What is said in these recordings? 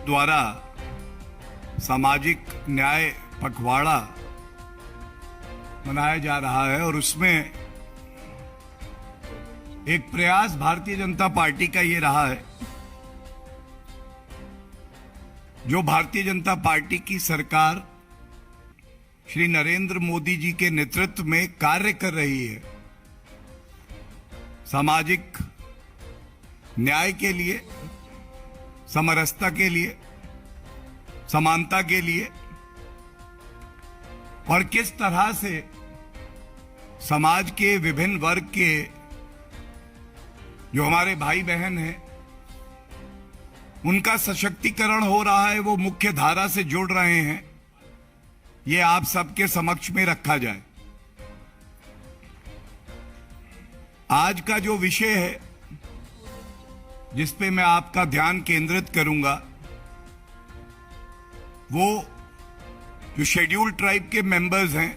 द्वारा सामाजिक न्याय पखवाड़ा मनाया जा रहा है और उसमें एक प्रयास भारतीय जनता पार्टी का ये रहा है, जो भारतीय जनता पार्टी की सरकार श्री नरेंद्र मोदी जी के नेतृत्व में कार्य कर रही है, सामाजिक न्याय के लिए, समरसता के लिए, समानता के लिए, और किस तरह से समाज के विभिन्न वर्ग के जो हमारे भाई बहन हैं उनका सशक्तिकरण हो रहा है, वो मुख्य धारा से जुड़ रहे हैं, ये आप सबके समक्ष में रखा जाए। आज का जो विषय है जिस पे मैं आपका ध्यान केंद्रित करूंगा, वो जो शेड्यूल्ड ट्राइब के मेंबर्स हैं,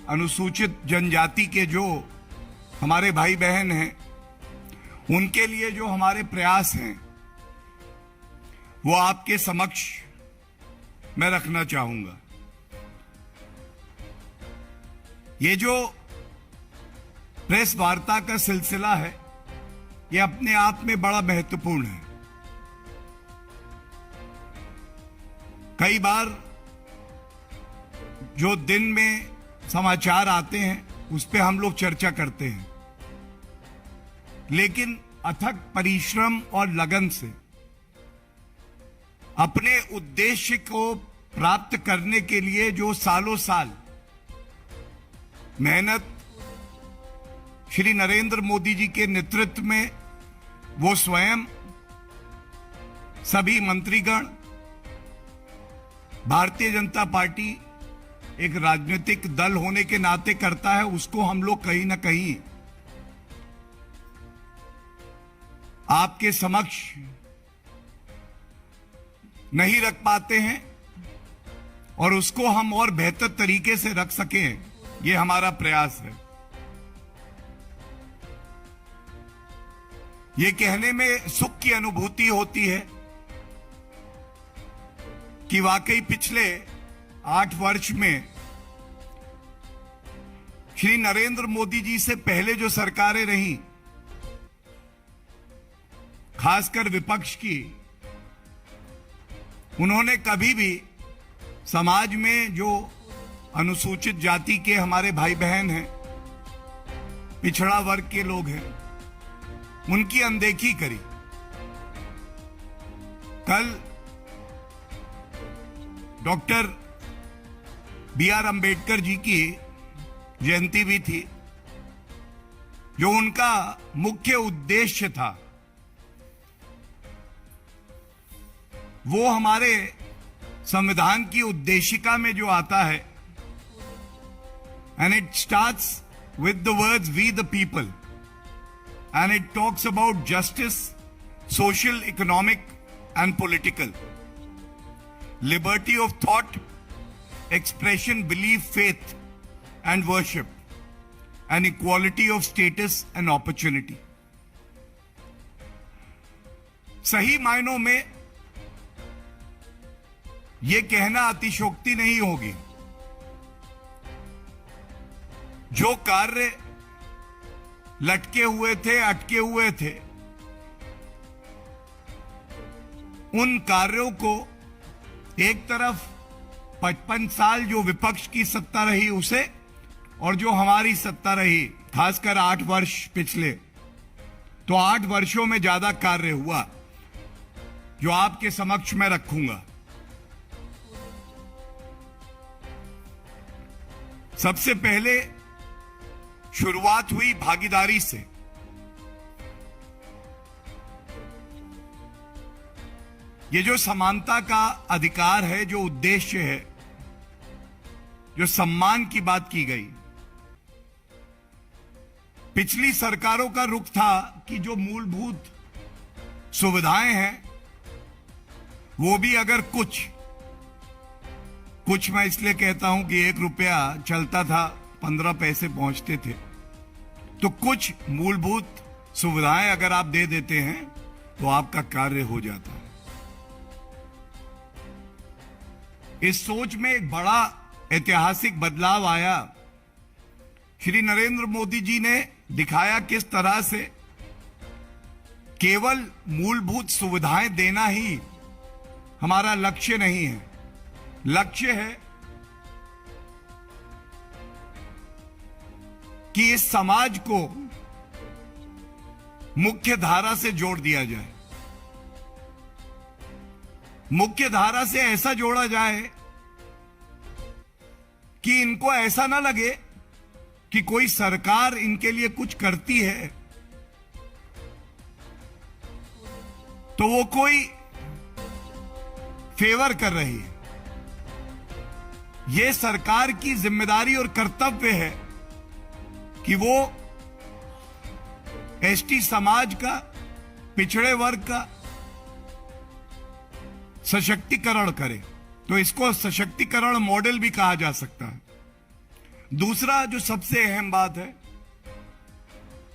अनुसूचित जनजाति के जो हमारे भाई बहन हैं, उनके लिए जो हमारे प्रयास हैं वो आपके समक्ष मैं रखना चाहूंगा। ये जो प्रेस वार्ता का सिलसिला है ये अपने आप में बड़ा महत्वपूर्ण है। कई बार जो दिन में समाचार आते हैं उस पे हम लोग चर्चा करते हैं, लेकिन अथक परिश्रम और लगन से अपने उद्देश्य को प्राप्त करने के लिए जो सालों साल मेहनत श्री नरेंद्र मोदी जी के नेतृत्व में वो स्वयं, सभी मंत्रीगण, भारतीय जनता पार्टी एक राजनीतिक दल होने के नाते करता है, उसको हम लोग कहीं ना कहीं आपके समक्ष नहीं रख पाते हैं और उसको हम और बेहतर तरीके से रख सकें, ये हमारा प्रयास है। ये कहने में सुख की अनुभूति होती है कि वाकई पिछले 8 वर्ष में श्री नरेंद्र मोदी जी से पहले जो सरकारें रहीं, खासकर विपक्ष की, उन्होंने कभी भी समाज में जो अनुसूचित जाति के हमारे भाई बहन हैं, पिछड़ा वर्ग के लोग हैं, उनकी अनदेखी करी। कल डॉक्टर B.R. अंबेडकर जी की जयंती भी थी, जो उनका मुख्य उद्देश्य था वो हमारे संविधान की उद्देशिका में जो आता है, and it starts with the words we the people, and it talks about justice, social, economic and political, liberty of thought, expression, belief, faith and worship, and equality of status and opportunity. सही मायनों में यह कहना अतिशयोक्ति नहीं होगी, जो कार्य लटके हुए थे, अटके हुए थे, उन कार्यों को एक तरफ 55 साल जो विपक्ष की सत्ता रही उसे, और जो हमारी सत्ता रही खासकर 8 वर्ष पिछले, तो 8 वर्षों में ज्यादा कार्य हुआ जो आपके समक्ष में रखूंगा। सबसे पहले शुरुआत हुई भागीदारी से। ये जो समानता का अधिकार है, जो उद्देश्य है, जो सम्मान की बात की गई, पिछली सरकारों का रुख था कि जो मूलभूत सुविधाएं हैं वो भी अगर कुछ मैं इसलिए कहता हूं कि 1 रुपया चलता था 15 पैसे पहुंचते थे, तो कुछ मूलभूत सुविधाएं अगर आप दे देते हैं तो आपका कार्य हो जाता है। इस सोच में एक बड़ा ऐतिहासिक बदलाव आया। श्री नरेंद्र मोदी जी ने दिखाया किस तरह से केवल मूलभूत सुविधाएं देना ही हमारा लक्ष्य नहीं है। लक्ष्य है कि इस समाज को मुख्य धारा से जोड़ दिया जाए। मुख्य धारा से ऐसा जोड़ा जाए कि इनको ऐसा ना लगे कि कोई सरकार इनके लिए कुछ करती है तो वो कोई फेवर कर रही है। ये सरकार की जिम्मेदारी और कर्तव्य है कि वो एसटी समाज का, पिछड़े वर्ग का सशक्तिकरण करे। तो इसको सशक्तिकरण मॉडल भी कहा जा सकता है। दूसरा जो सबसे अहम बात है,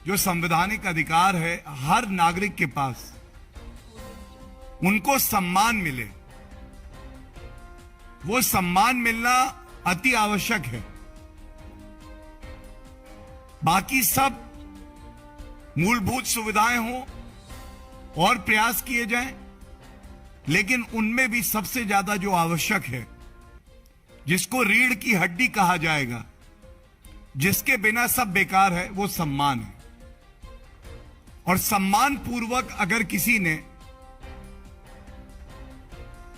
जो संवैधानिक अधिकार है हर नागरिक के पास, उनको सम्मान मिले। वो सम्मान मिलना अति आवश्यक है। बाकी सब मूलभूत सुविधाएं हों और प्रयास किए जाएं, लेकिन उनमें भी सबसे ज्यादा जो आवश्यक है, जिसको रीढ़ की हड्डी कहा जाएगा, जिसके बिना सब बेकार है, वो सम्मान है। और सम्मान पूर्वक अगर किसी ने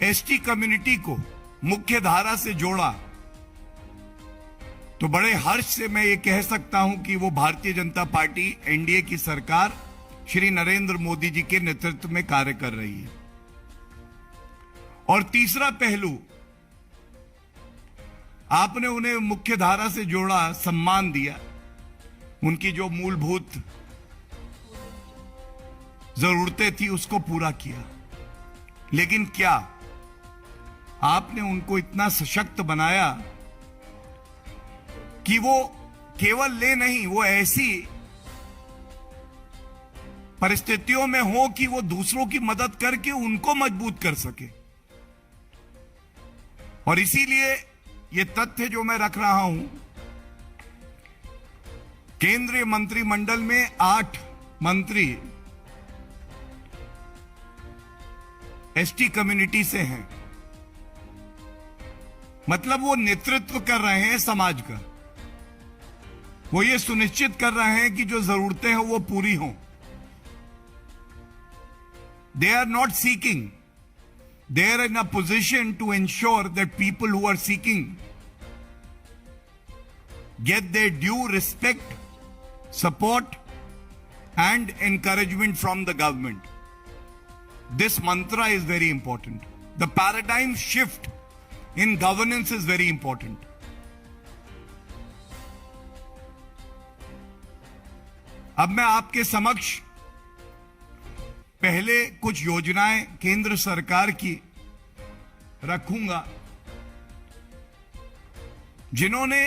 एसटी कम्युनिटी को मुख्य धारा से जोड़ा तो बड़े हर्ष से मैं ये कह सकता हूं कि वो भारतीय जनता पार्टी, एनडीए की सरकार श्री नरेंद्र मोदी जी के नेतृत्व में कार्य कर रही है। और तीसरा पहलू, आपने उन्हें मुख्य धारा से जोड़ा, सम्मान दिया, उनकी जो मूलभूत जरूरतें थी उसको पूरा किया। लेकिन क्या आपने उनको इतना सशक्त बनाया कि वो केवल ले नहीं, वो ऐसी परिस्थितियों में हो कि वो दूसरों की मदद करके उनको मजबूत कर सके। और इसीलिए ये तथ्य जो मैं रख रहा हूं, केंद्रीय मंत्रिमंडल में 8 मंत्री एसटी कम्युनिटी से हैं। मतलब वो नेतृत्व कर रहे हैं समाज का। वो ये सुनिश्चित कर रहे हैं कि जो जरूरतें हैं वो पूरी हों। They are not seeking, they are in a position to ensure that people who are seeking get their due respect, support and encouragement from the government. This mantra is very important. The paradigm shift in governance is very important. अब मैं आपके समक्ष पहले कुछ योजनाएं केंद्र सरकार की रखूंगा, जिन्होंने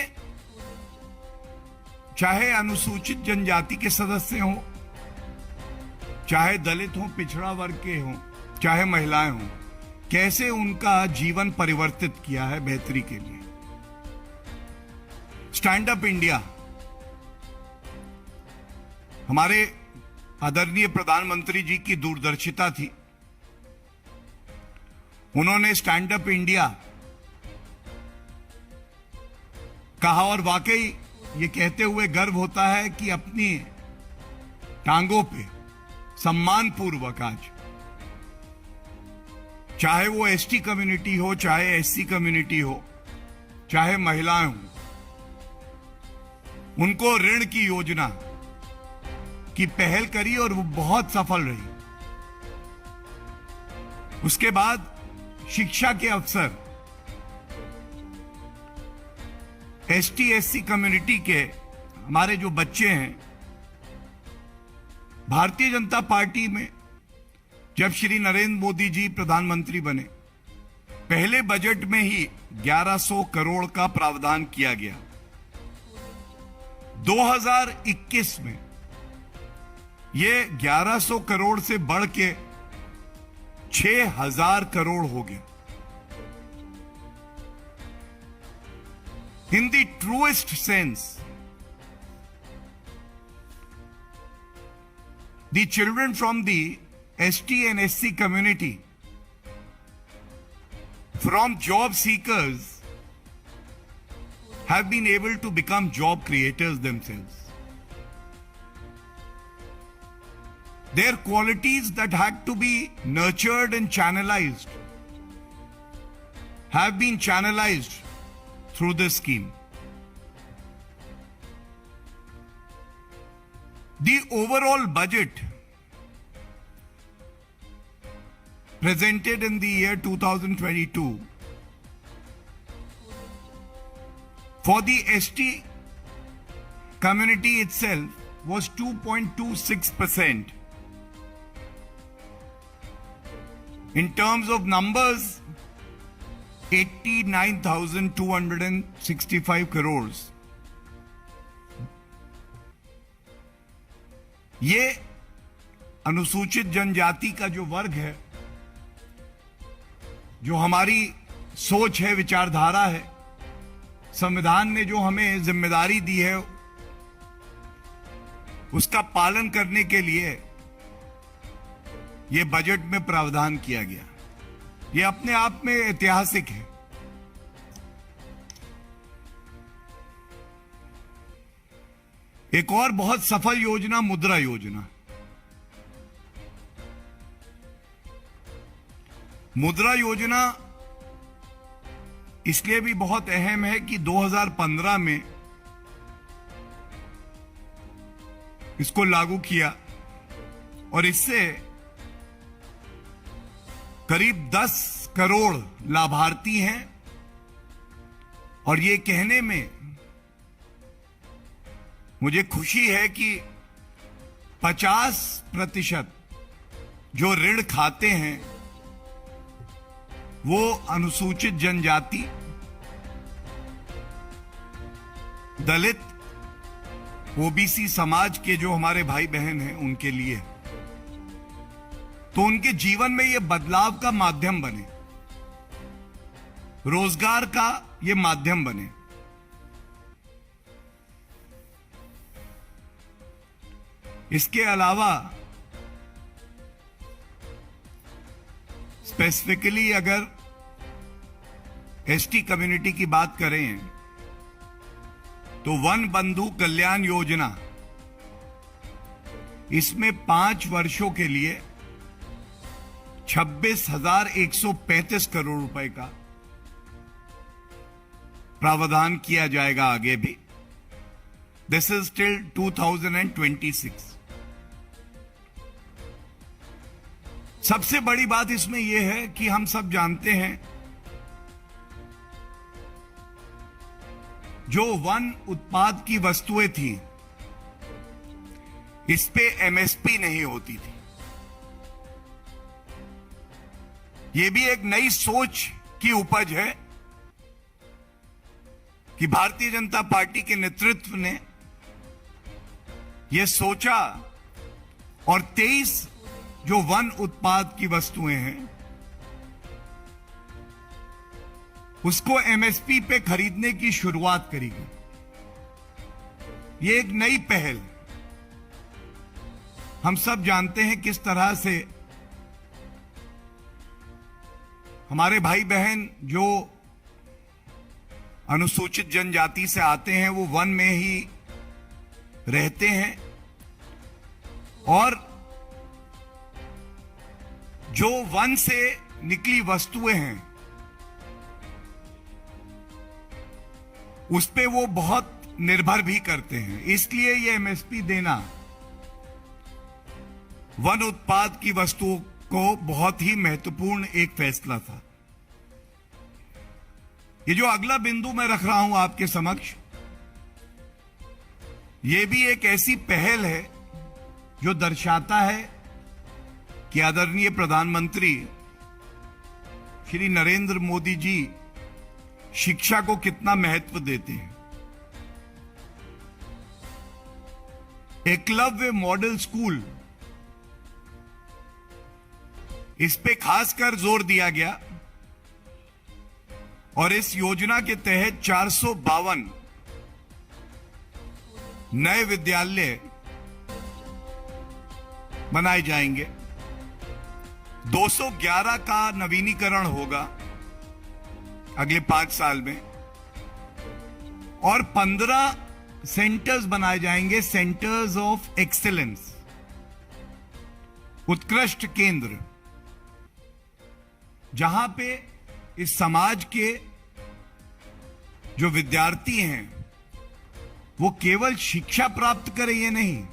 चाहे अनुसूचित जनजाति के सदस्य हों, चाहे दलित हों, पिछड़ा वर्ग के हों, चाहे महिलाएं हों, कैसे उनका जीवन परिवर्तित किया है बेहतरी के लिए। स्टैंड अप इंडिया, हमारे आदरणीय प्रधानमंत्री जी की दूरदर्शिता थी। उन्होंने स्टैंड अप इंडिया कहा और वाकई ये कहते हुए गर्व होता है कि अपनी टांगों पे सम्मानपूर्वक आज, चाहे वो एसटी कम्युनिटी हो, चाहे एससी कम्युनिटी हो, चाहे महिलाएं हों, उनको ऋण की योजना की पहल करी और वो बहुत सफल रही। उसके बाद शिक्षा के अवसर एसटी एससी कम्युनिटी के हमारे जो बच्चे हैं, भारतीय जनता पार्टी में जब श्री नरेंद्र मोदी जी प्रधानमंत्री बने, पहले बजट में ही 1100 करोड़ का प्रावधान किया गया। 2021 में ये 1100 करोड़ से बढ़ के 6000 करोड़ हो गया। in the truest sense, the children from the ST and SC community, from job seekers, have been able to become job creators themselves. Their qualities that had to be nurtured and channelized have been channelized through this scheme. The overall budget presented in the year 2022 for the ST community itself was 2.26%. In terms of numbers, 89,265 crores. ये अनुसूचित जनजाति का जो वर्ग है, जो हमारी सोच है, विचारधारा है, संविधान ने जो हमें जिम्मेदारी दी है, उसका पालन करने के लिए यह बजट में प्रावधान किया गया। यह अपने आप में ऐतिहासिक है। एक और बहुत सफल योजना मुद्रा योजना। मुद्रा योजना इसलिए भी बहुत अहम है कि 2015 में इसको लागू किया और इससे करीब 10 करोड़ लाभार्थी हैं और ये कहने में मुझे खुशी है कि 50% जो ऋण खाते हैं वो अनुसूचित जनजाति, दलित, ओबीसी समाज के जो हमारे भाई बहन हैं उनके लिए, तो उनके जीवन में ये बदलाव का माध्यम बने, रोजगार का ये माध्यम बने। इसके अलावा स्पेसिफिकली अगर एसटी कम्युनिटी की बात करें तो वन बंधु कल्याण योजना, इसमें 5 वर्षों के लिए 26,135 करोड़ रुपए का प्रावधान किया जाएगा आगे भी। This is till 2026। सबसे बड़ी बात इसमें यह है कि हम सब जानते हैं जो वन उत्पाद की वस्तुएं थी इस पे एमएसपी नहीं होती थी। यह भी एक नई सोच की उपज है कि भारतीय जनता पार्टी के नेतृत्व ने यह सोचा और 23 जो वन उत्पाद की वस्तुएं हैं उसको एमएसपी पे खरीदने की शुरुआत करी गई। ये एक नई पहल। हम सब जानते हैं किस तरह से हमारे भाई बहन जो अनुसूचित जनजाति से आते हैं वो वन में ही रहते हैं और जो वन से निकली वस्तुएं हैं उस पे वो बहुत निर्भर भी करते हैं। इसलिए ये एमएसपी देना वन उत्पाद की वस्तुओं को बहुत ही महत्वपूर्ण एक फैसला था। ये जो अगला बिंदु मैं रख रहा हूं आपके समक्ष, ये भी एक ऐसी पहल है जो दर्शाता है कि आदरणीय प्रधानमंत्री श्री नरेंद्र मोदी जी शिक्षा को कितना महत्व देते हैं। एकलव्य मॉडल स्कूल, इस पे खासकर जोर दिया गया और इस योजना के तहत 452 नए विद्यालय बनाए जाएंगे, 211 का नवीनीकरण होगा अगले 5 साल में, और 15 सेंटर्स बनाए जाएंगे, सेंटर्स ऑफ एक्सीलेंस, उत्कृष्ट केंद्र, जहां पे इस समाज के जो विद्यार्थी हैं वो केवल शिक्षा प्राप्त करें ये नहीं,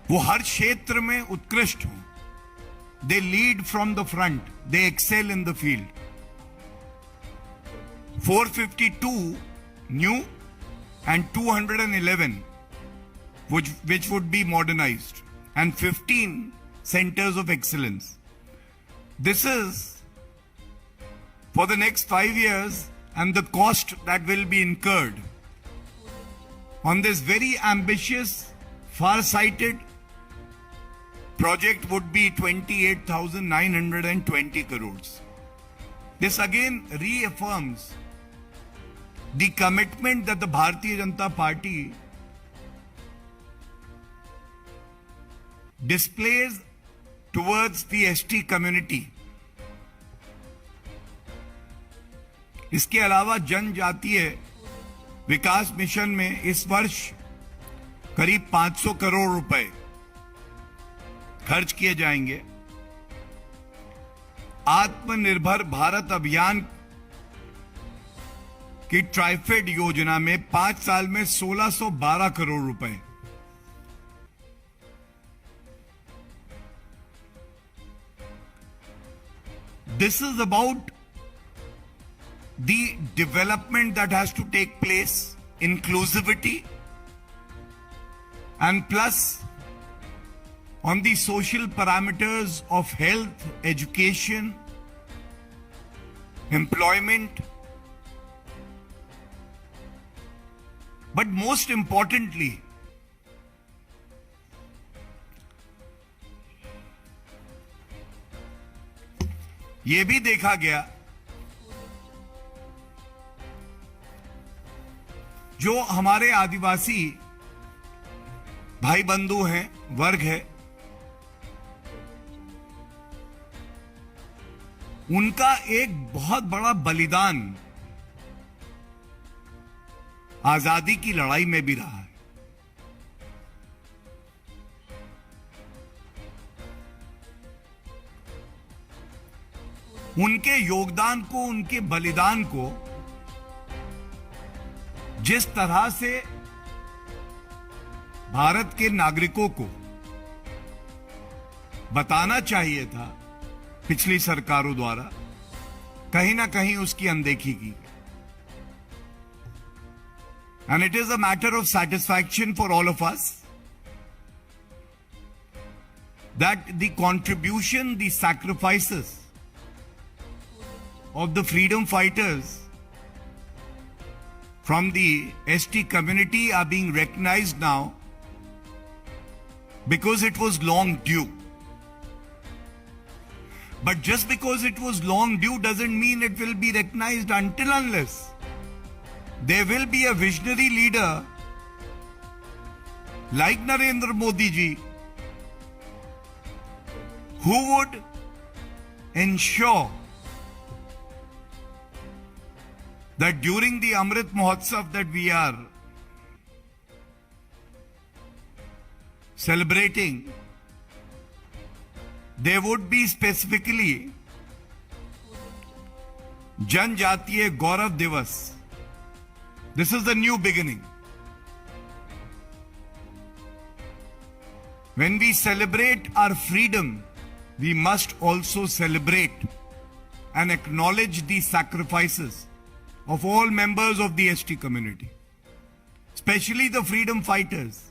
वो हर क्षेत्र में उत्कृष्ट हों। They lead from the front, they excel in the field. 452 new and 211 which would be modernized, and 15 centers of excellence. This is for the next 5 years, and the cost that will be incurred on this very ambitious, far-sighted project would be 28,920 crores. This again reaffirms the commitment that the Bharatiya Janata Party displays towards the ST community. इसके अलावा जनजातीय विकास mission में इस वर्ष करीब 500 करोड़ रुपए खर्च किए जाएंगे। आत्मनिर्भर भारत अभियान की ट्राइफेड योजना में 5 साल में 1612 करोड़ रुपए। This is about the development that has to take place, inclusivity, and plus on the social parameters of health, education, employment. But most importantly, ये भी देखा गया जो हमारे आदिवासी भाई बंधु हैं, वर्ग है, उनका एक बहुत बड़ा बलिदान आजादी की लड़ाई में भी रहा है। उनके योगदान को, उनके बलिदान को जिस तरह से भारत के नागरिकों को बताना चाहिए था पिछली सरकारों द्वारा, कहीं ना कहीं उसकी अनदेखी की। And it is a matter of satisfaction for all of us that the contribution, the sacrifices of the freedom fighters from the ST community are being recognized now, because it was long due. But just because it was long due doesn't mean it will be recognized until unless there will be a visionary leader like Narendra Modi ji who would ensure that during the Amrit Mahotsav that we are celebrating, there would be specifically Janjatiya Gaurav Divas. This is the new beginning. When we celebrate our freedom, we must also celebrate and acknowledge the sacrifices of all members of the ST community, especially the freedom fighters.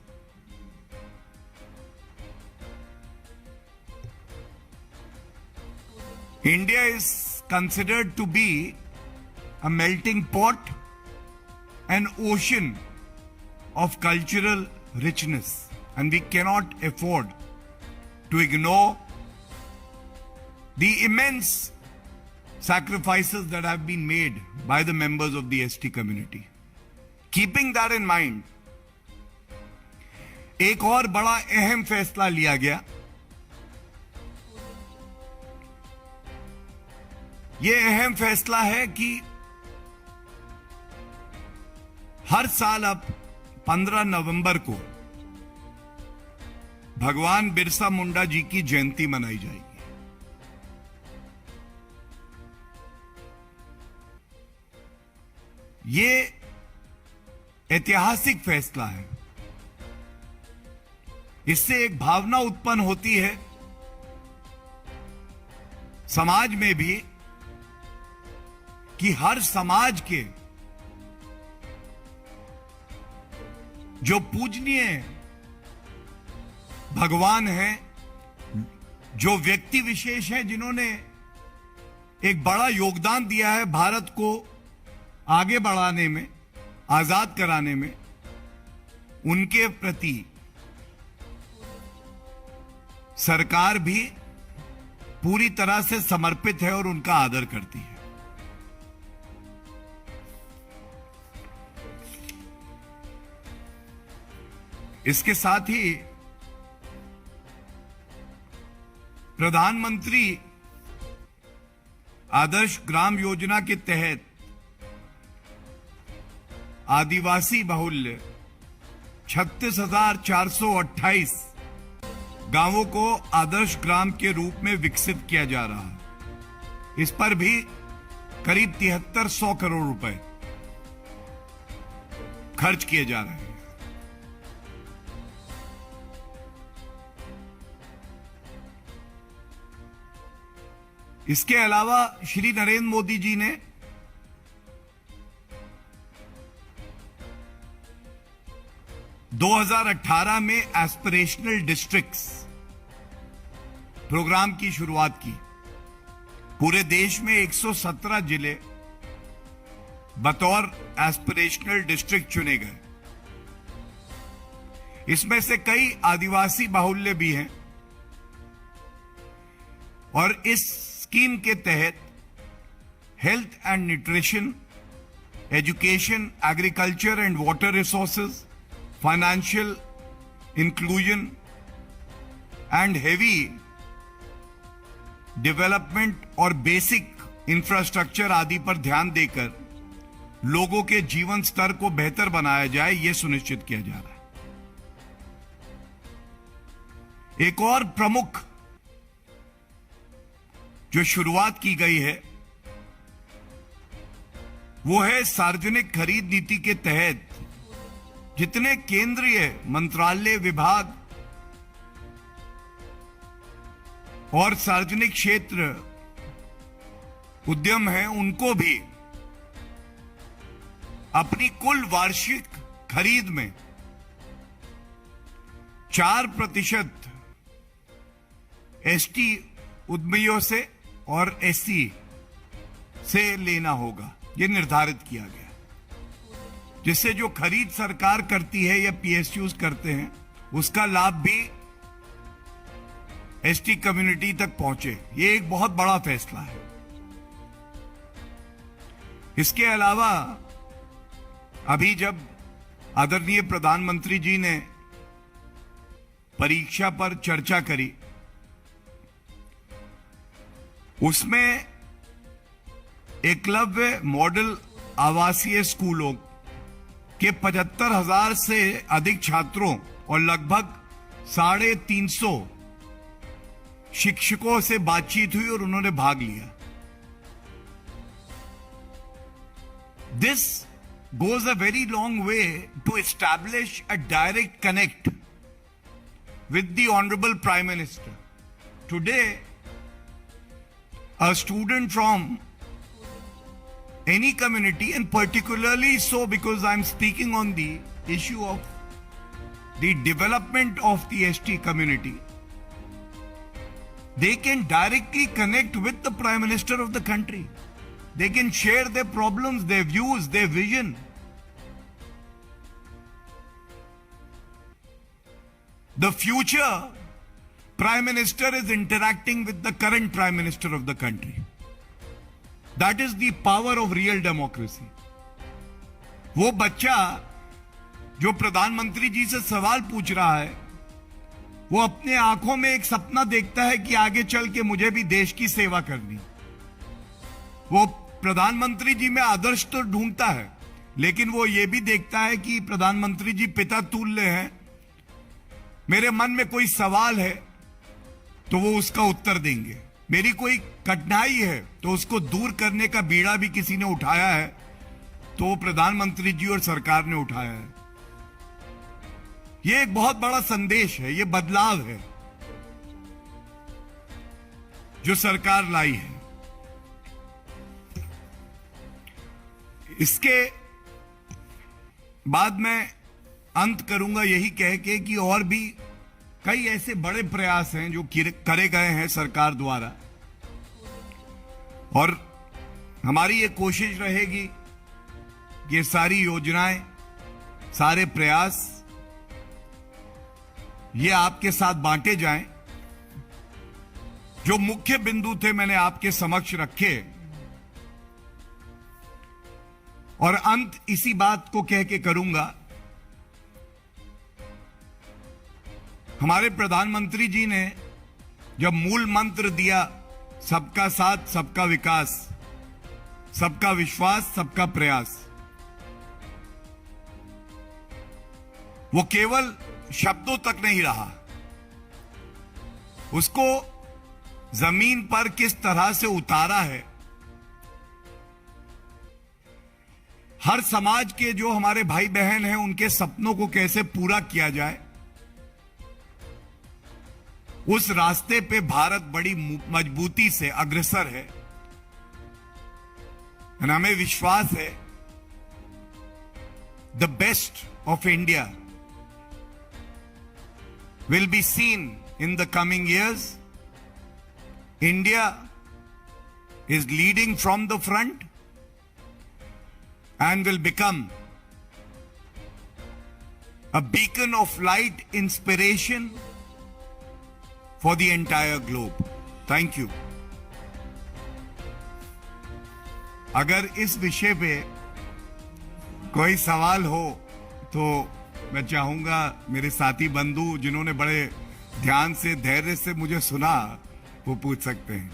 India is considered to be a melting pot, an ocean of cultural richness, and we cannot afford to ignore the immense sacrifices that have been made by the members of the ST community. Keeping that in mind, एक और बड़ा अहम फैसला लिया गया. यह अहम फैसला है कि हर साल अब 15 नवंबर को भगवान बिरसा मुंडा जी की जयंती मनाई जाएगी. ये ऐतिहासिक फैसला है. इससे एक भावना उत्पन्न होती है समाज में भी कि हर समाज के जो पूजनीय भगवान हैं, जो व्यक्ति विशेष हैं जिन्होंने एक बड़ा योगदान दिया है भारत को आगे बढ़ाने में, आजाद कराने में, उनके प्रति सरकार भी पूरी तरह से समर्पित है और उनका आदर करती है. इसके साथ ही प्रधानमंत्री आदर्श ग्राम योजना के तहत आदिवासी बाहुल्य 36,428 गांवों को आदर्श ग्राम के रूप में विकसित किया जा रहा है. इस पर भी करीब 7300 करोड़ रुपए खर्च किए जा रहे हैं. इसके अलावा श्री नरेंद्र मोदी जी ने (2018) में एस्पिरेशनल डिस्ट्रिक्ट्स प्रोग्राम की शुरुआत की. पूरे देश में 117 जिले बतौर एस्पिरेशनल डिस्ट्रिक्ट चुने गए. इसमें से कई आदिवासी बाहुल्य भी हैं और इस स्कीम के तहत health and nutrition, education, agriculture and water resources, financial inclusion and heavy development और बेसिक इंफ्रास्ट्रक्चर आदि पर ध्यान देकर लोगों के जीवन स्तर को बेहतर बनाया जाए, यह सुनिश्चित किया जा रहा है. एक और प्रमुख जो शुरुआत की गई है वो है सार्वजनिक खरीद नीति के तहत जितने केंद्रीय मंत्रालय, विभाग और सार्वजनिक क्षेत्र उद्यम हैं, उनको भी अपनी कुल वार्षिक खरीद में 4% एसटी उद्यमियों से और एससी से लेना होगा. यह निर्धारित किया गया जिससे जो खरीद सरकार करती है या पीएसयूज करते हैं उसका लाभ भी एसटी कम्युनिटी तक पहुंचे. यह एक बहुत बड़ा फैसला है. इसके अलावा अभी जब आदरणीय प्रधानमंत्री जी ने परीक्षा पर चर्चा करी, उसमें एकलव्य मॉडल आवासीय स्कूलों के 75,000 से अधिक छात्रों और लगभग 350 शिक्षकों से बातचीत हुई और उन्होंने भाग लिया. This goes a very long way to establish a direct connect with the Honorable Prime Minister. Today, a student from any community, and particularly so because I'm speaking on the issue of the development of the ST community, they can directly connect with the Prime Minister of the country. They can share their problems, their views, their vision. The future Prime Minister is interacting with the current Prime Minister of the country. That is the power of real democracy. वो बच्चा जो प्रधानमंत्री जी से सवाल पूछ रहा है, वो अपने आंखों में एक सपना देखता है कि आगे चल के मुझे भी देश की सेवा करनी। वो प्रधानमंत्री जी में आदर्श तो ढूंढता है, लेकिन वो ये भी देखता है कि प्रधानमंत्री जी पिता तुल्य हैं, मेरे मन में कोई सवाल है तो वो उसका उत्तर देंगे, मेरी कोई कठिनाई है तो उसको दूर करने का बीड़ा भी किसी ने उठाया है तो वो प्रधानमंत्री जी और सरकार ने उठाया है। ये एक बहुत बड़ा संदेश है, ये बदलाव है जो सरकार लाई है। इसके बाद मैं अंत करूंगा यही कह के कि और भी कई ऐसे बड़े प्रयास हैं जो करे गए हैं सरकार द्वारा, और हमारी ये कोशिश रहेगी कि ये सारी योजनाएं, सारे प्रयास ये आपके साथ बांटे जाएं। जो मुख्य बिंदु थे मैंने आपके समक्ष रखे, और अंत इसी बात को कह के करूंगा। हमारे प्रधानमंत्री जी ने जब मूल मंत्र दिया, सबका साथ सबका विकास, सबका विश्वास सबका प्रयास, वो केवल शब्दों तक नहीं रहा, उसको जमीन पर किस तरह से उतारा है। हर समाज के जो हमारे भाई बहन हैं उनके सपनों को कैसे पूरा किया जाए, उस रास्ते पे भारत बड़ी मजबूती से अग्रसर है। और हमें विश्वास है the best of India will be seen in the coming years. India is leading from the front and will become a beacon of light, inspiration for the entire globe. Thank you. अगर इस विषय पे कोई सवाल हो तो मैं चाहूंगा मेरे साथी बंधु जिन्होंने बड़े ध्यान से, धैर्य से मुझे सुना, वो पूछ सकते हैं।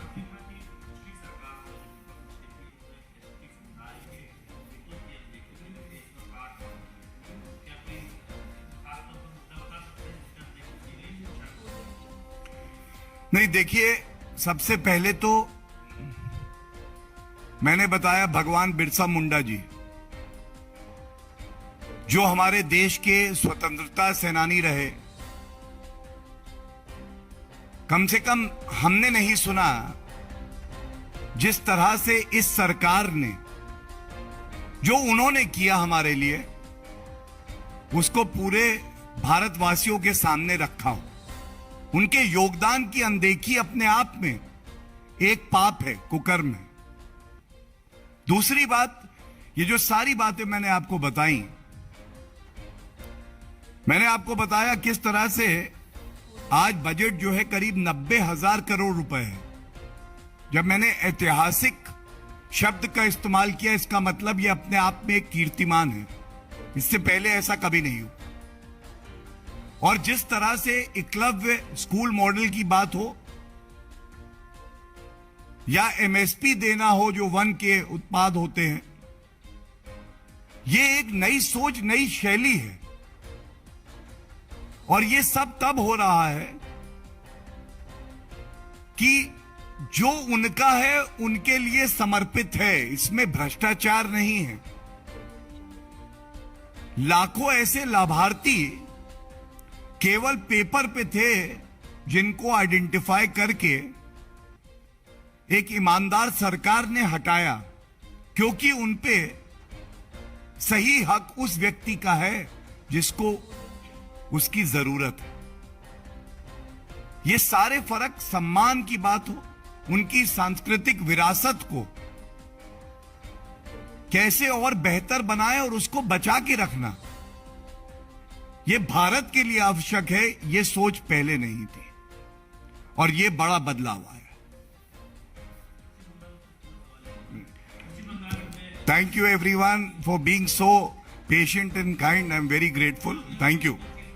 नहीं, देखिए, सबसे पहले तो मैंने बताया भगवान बिरसा मुंडा जी, जो हमारे देश के स्वतंत्रता सेनानी रहे। कम से कम हमने नहीं सुना जिस तरह से इस सरकार ने जो उन्होंने किया हमारे लिए, उसको पूरे भारतवासियों के सामने रखा हो। उनके योगदान की अनदेखी अपने आप में एक पाप है, कुकर्म है। दूसरी बात, ये जो सारी बातें मैंने आपको बताई, मैंने आपको बताया किस तरह से आज बजट जो है करीब 90,000 करोड़ रुपए है। जब मैंने ऐतिहासिक शब्द का इस्तेमाल किया, इसका मतलब ये अपने आप में एक कीर्तिमान है। इससे पहले ऐसा कभी नहीं हुआ। और जिस तरह से एकलव्य स्कूल मॉडल की बात हो या एमएसपी देना हो जो वन के उत्पाद होते हैं, ये एक नई सोच, नई शैली है। और ये सब तब हो रहा है कि जो उनका है उनके लिए समर्पित है, इसमें भ्रष्टाचार नहीं है। लाखों ऐसे लाभार्थी केवल पेपर पे थे जिनको आइडेंटिफाई करके एक ईमानदार सरकार ने हटाया, क्योंकि उनपे सही हक उस व्यक्ति का है जिसको उसकी जरूरत है। ये सारे फर्क सम्मान की बात हो, उनकी सांस्कृतिक विरासत को कैसे और बेहतर बनाए और उसको बचा के रखना, ये भारत के लिए आवश्यक है। ये सोच पहले नहीं थी और ये बड़ा बदलाव आया। Thank you everyone for being so patient and kind. I'm very grateful. Thank you.